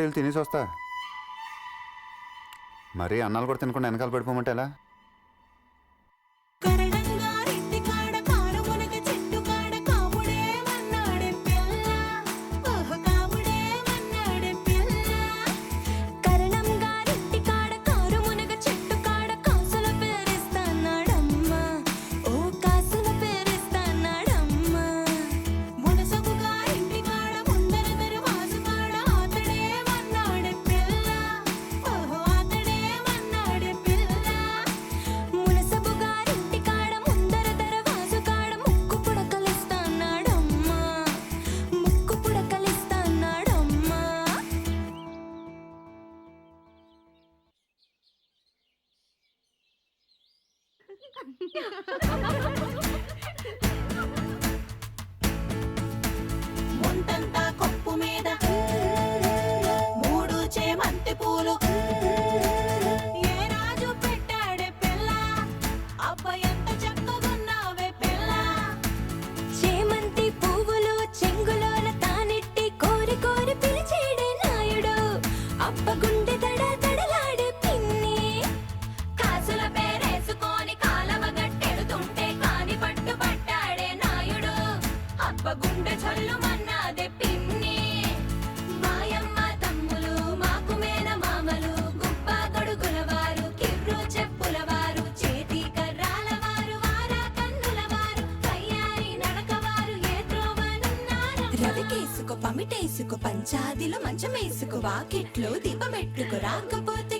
పాటు వెళ్ళి తినేసి వస్తా. మరీ అన్నాలు కూడా తినకుండా వెనకాల పడిపోమంటే ఎలా? ముంతంతా కొప్పు మీద మూడు చేమంతి పూలు ఏ రాజు పెట్టాడే పిల్ల అబ్బ ఎంత చక్కగున్నావే పిల్ల. చేమంతి పువ్వులు చెంగులోన తానెట్టి కోరి కోరి పిలిచేడే నాయుడు అప్ప గుండె దడ దడలాడే పిన్ని. కాసుల పేరేసుకొని కాలవ గట్టెడుతుంటే కాని పట్టు పట్టాడే నాయుడు అబ్బ గుండె చల్లు మన్నాదే పిన్ని. మాయమ్మ తమ్ములు మాకు మేన మామలు గుబ్బ గొడుగుల వారు కిర్రు చెప్పుల వారు చేతి కర్రాల వారు వారా కన్నుల వారు కయ్యారి నడక వారు ఏ త్రోవనున్నారు. రవికేసుకో పమిటేసుకో పంచాదిలో మంచమేసుకో వాకిట్లో దీపమెట్టుకు రాకపోతే